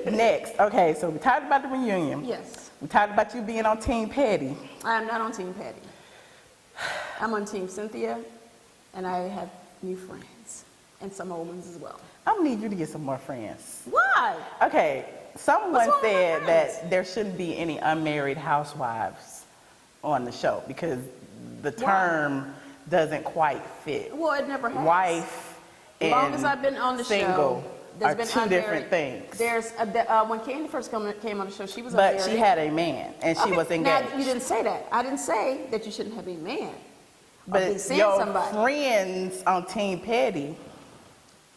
Next, okay, so we talked about the reunion. Yes. We talked about you being on Team Petty. I'm not on Team Petty. I'm on Team Cynthia, and I have new friends, and some old ones as well. I'm gonna need you to get some more friends. Why? Okay, someone What's wrong with said my that friends? there shouldn't be any unmarried housewives on the show because the term doesn't quite fit. Well, it never has. Wife As long and as I've been on the single show, there's are been two unmarried. different things. There's when Candy first came on the show, she was But unmarried. she had a man and she was engaged. Now, you didn't say that. I didn't say that you shouldn't have a man. Or be But seeing your somebody. friends on Team Petty,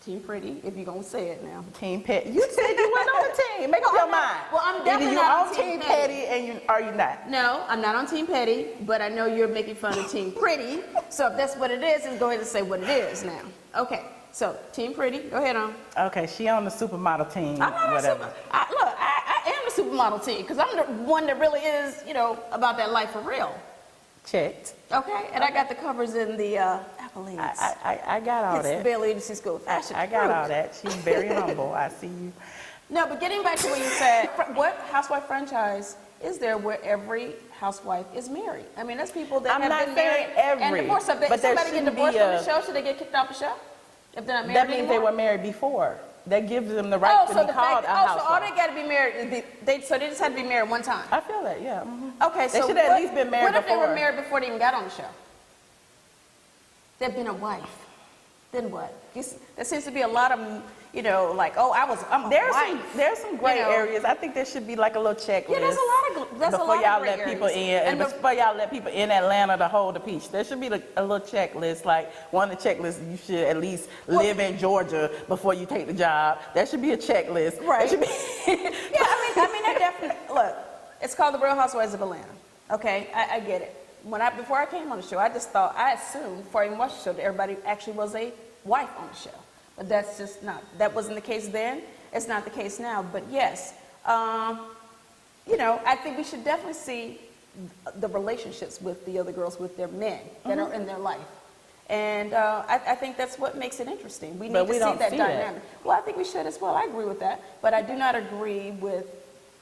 Team Pretty, if you're going to say it now. Team Petty, you said you went on the team. Make up your mind. Well, I'm definitely Either you not on Team Petty. Petty and you are you not. No, I'm not on Team Petty, but I know you're making fun of Team Pretty. So if that's what it is, then go ahead and say what it is now. Okay, so Team Pretty, go ahead on. Okay, she on the supermodel team, I'm not whatever. look, I am the supermodel team because I'm the one that really is, about that life for real. Checked. Okay, and I got the covers in the accolades. I got all It's that. Bailey Agency School of Fashion. I got all that. She's very humble. I see you. No, but getting back to what you said, what housewife franchise is there where every housewife is married? I mean, that's people that I'm have not been saying married and every, divorced. If but there somebody get shouldn't be divorced from the a- show, should they get kicked off the show? If they're not married That means they anymore? were married before. That gives them the right to be called a so all housewife. they got to be married, so they just had to be married one time. I feel that, yeah. Okay, so They should have at least been married what if they were before. married before they even got on the show? They've been a wife. Then what? There seems to be a lot of, like, oh, I'm a wife. There's some gray You know. areas. I think there should be like a little checklist. Yeah, there's a before lot y'all of gray let people areas. in, and before y'all let people in Atlanta to hold the peach. There should be like a little checklist. Like one of the checklists, you should at least live in Georgia before you take the job. There should be a checklist. Right. There should be Yeah, I mean, I definitely, look, it's called the Real Housewives of Atlanta. Okay, I get it. Before I came on the show, I assumed before I even watched the show that everybody actually was a wife on the show. But that's just not, that wasn't the case then. It's not the case now. But yes, I think we should definitely see the relationships with the other girls, with their men that are in their life. And I think that's what makes it interesting. We need to see that dynamic. Well, I think we should as well. I agree with that. But I do not agree with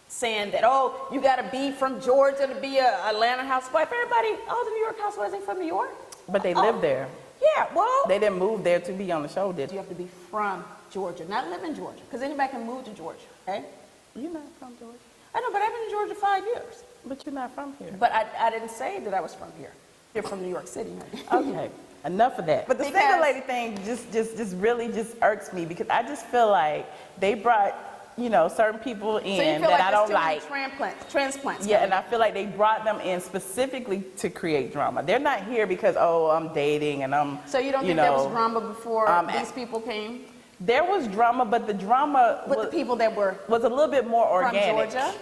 saying that, oh, you got to be from Georgia to be a Atlanta housewife. Everybody, all the New York housewives ain't from New York. But they live there. Yeah, well, They didn't move there to be on the show, did you you? have to be from Georgia, not live in Georgia, because anybody can move to Georgia, okay? You're not from Georgia. I know, but I've been in Georgia 5 years. But you're not from here. But I didn't say that I was from here. You're from New York City, honey. Okay, enough of that. But the single lady thing just really irks me because I just feel like they brought, certain people in So you feel that I don't like like. there's too many transplants. Yeah, and I feel like they brought them in specifically to create drama. They're not here because, oh, I'm dating and I'm, So you don't think there was drama before these people came? There was drama, but the drama With the people that were was a little bit more organic. from Georgia?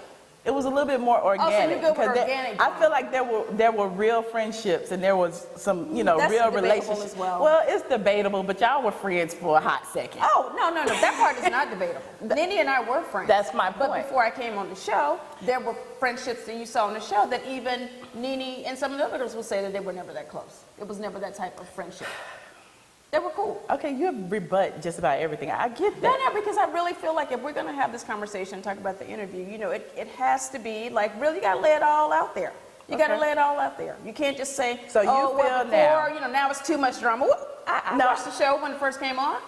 It was a little bit more organic. you're good with because organic I drama. feel like there were real friendships and there was some, That's real debatable relationships. as well. Well, it's debatable, but y'all were friends for a hot second. Oh, no. That part is not debatable. Nene and I were friends. That's my point. But before I came on the show, there were friendships that you saw on the show that even Nene and some of the other girls would say that they were never that close. It was never that type of friendship. They were cool. Okay, you rebut just about everything. I get that. No, because I really feel like if we're going to have this conversation, talk about the interview, it has to be like, really, you got to lay it all out there. You got to lay it all out there. You can't just say, So you feel before, now it's too much drama. Well, I watched the show when it first came on.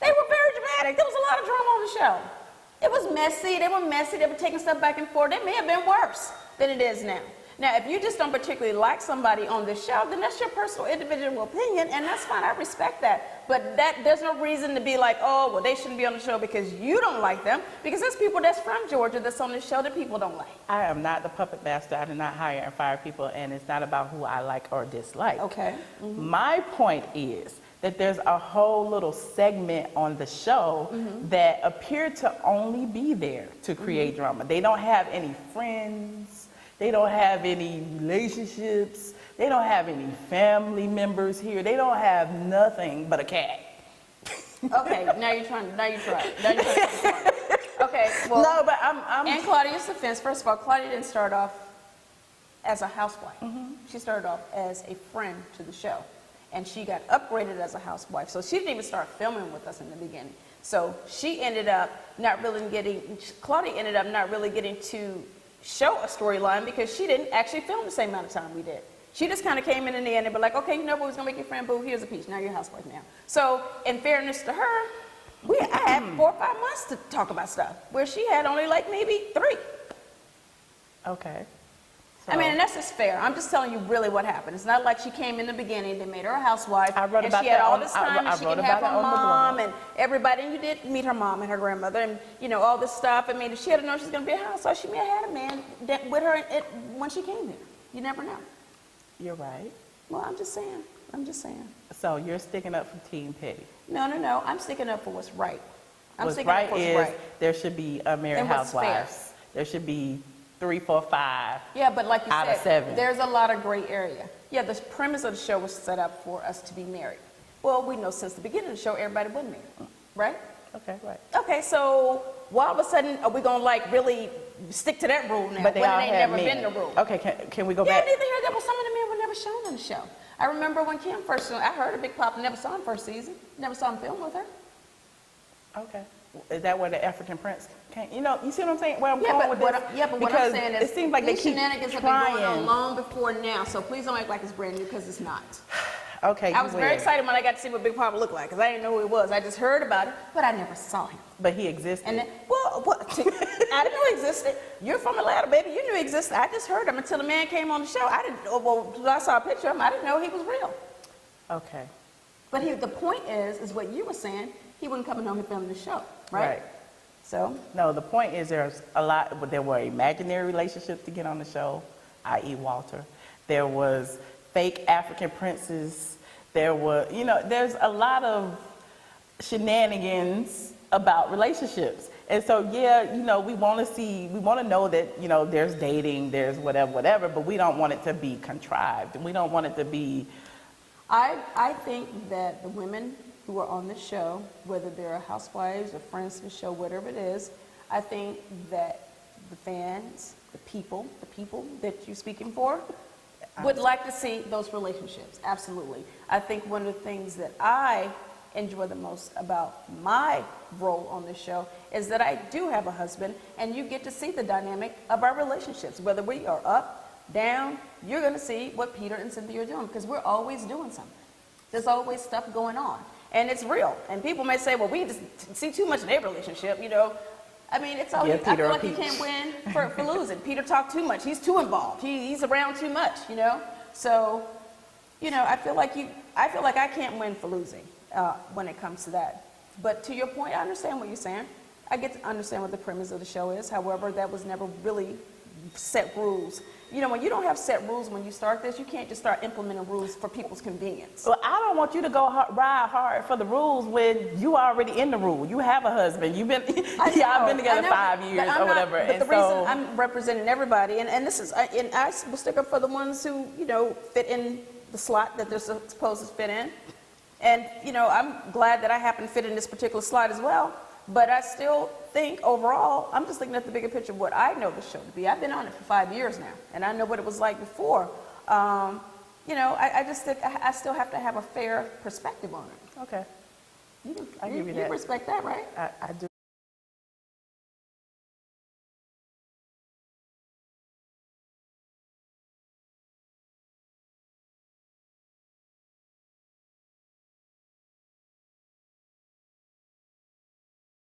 They were very dramatic. There was a lot of drama on the show. It was messy. They were messy. They were taking stuff back and forth. It may have been worse than it is now. Now, if you just don't particularly like somebody on this show, then that's your personal individual opinion, and that's fine. I respect that. But there's no reason to be like, oh, well, they shouldn't be on the show because you don't like them, because there's people that's from Georgia that's on this show that people don't like. I am not the puppet master. I do not hire and fire people, and it's not about who I like or dislike. Okay. My point is that there's a whole little segment on the show that appear to only be there to create drama. They don't have any friends. They don't have any relationships. They don't have any family members here. They don't have nothing but a cat. Okay, now you're trying. Okay, well. No, but I'm. In Claudia's defense, first of all, Claudia didn't start off as a housewife. She started off as a friend to the show, and she got upgraded as a housewife. So she didn't even start filming with us in the beginning. So she ended up not really getting, Claudia ended up not really getting to show a storyline because she didn't actually film the same amount of time we did. She just kind of came in the end and be like, okay, you know what, who's gonna make your friend boo, here's a piece, now you're a housewife now. So in fairness to her, I had 4 or 5 months to talk about stuff, where she had only like maybe 3. Okay. I mean, and that's just fair. I'm just telling you really what happened. It's not like she came in the beginning, they made her a housewife, I wrote and about she had that all on- this I time, and she wrote could have about her it on the mom blog. and everybody, and you did meet her mom and her grandmother, and you know, all this stuff. I mean, if she had known she was going to be a housewife, she may have had a man with her when she came here. You never know. You're right. Well, I'm just saying. I'm just saying. So you're sticking up for Team Petty. No. I'm sticking up for what's right. I'm What's sticking up right for what's is right. there should be Unmarried And what's fair. Housewives. There should be 3, 4, 5. Yeah, but like you Out of said, 7. there's a lot of gray area. Yeah, the premise of the show was set up for us to be married. Well, we know since the beginning of the show, everybody was married, right? Okay, right. Okay, so why all of a sudden are we gonna like really stick to that rule now? But they when all it ain't had never men. been the rule. Okay, can we go Yeah, back? neither here. That was some of the men were never shown on the show. I remember when Kim first, I heard of Big Papa, never saw him first season, never saw him film with her. Okay. Is that where the African Prince came? You know, you see what I'm saying? Where I'm Yeah, going but with what this? I'm Because saying is it seems like they these keep shenanigans have been going on trying. long before now, so please don't act like it's brand new because it's not. Okay, I you was very will. excited when I got to see what Big Papa looked like because I didn't know who he was. I just heard about it, but I never saw him. But he existed. And then, well, what? I didn't know he existed. You're from Atlanta, baby. You knew he existed. I just heard him until the man came on the show. I didn't. Well, I saw a picture of him. I didn't know he was real. Okay. But the point is what you were saying. He wouldn't come and know him filming the show, right? So No, the point is there were imaginary relationships to get on the show, i.e. Walter. There was fake African princes. There were, there's a lot of shenanigans about relationships. And so, we want to know that, there's dating, there's whatever, but we don't want it to be contrived. And we don't want it to be. I think that the women who are on the show, whether they're housewives or friends of the show, whatever it is, I think that the fans, the people that you're speaking for, would like to see those relationships. Absolutely. I think one of the things that I enjoy the most about my role on this show is that I do have a husband, and you get to see the dynamic of our relationships. Whether we are up, down, you're going to see what Peter and Cynthia are doing because we're always doing something. There's always stuff going on. And it's real. And people may say, well, we just see too much in their relationship, I mean, it's always, I feel like you can't win for losing. Peter talked too much. He's too involved. He's around too much, So, I feel like I can't win for losing when it comes to that. But to your point, I understand what you're saying. I get to understand what the premise of the show is. However, that was never really set rules. When you don't have set rules when you start this, you can't just start implementing rules for people's convenience. Well, I don't want you to go ride hard for the rules when you already in the rule. You have a husband. You've been, I've been together 5 years or whatever. But the reason I'm representing everybody, and this is, and I will stick up for the ones who, fit in the slot that they're supposed to fit in. And, I'm glad that I happen to fit in this particular slot as well. But I still think overall, I'm just looking at the bigger picture of what I know the show to be. I've been on it for 5 years now, and I know what it was like before. I just think I still have to have a fair perspective on it. Okay. You respect that, right? I do.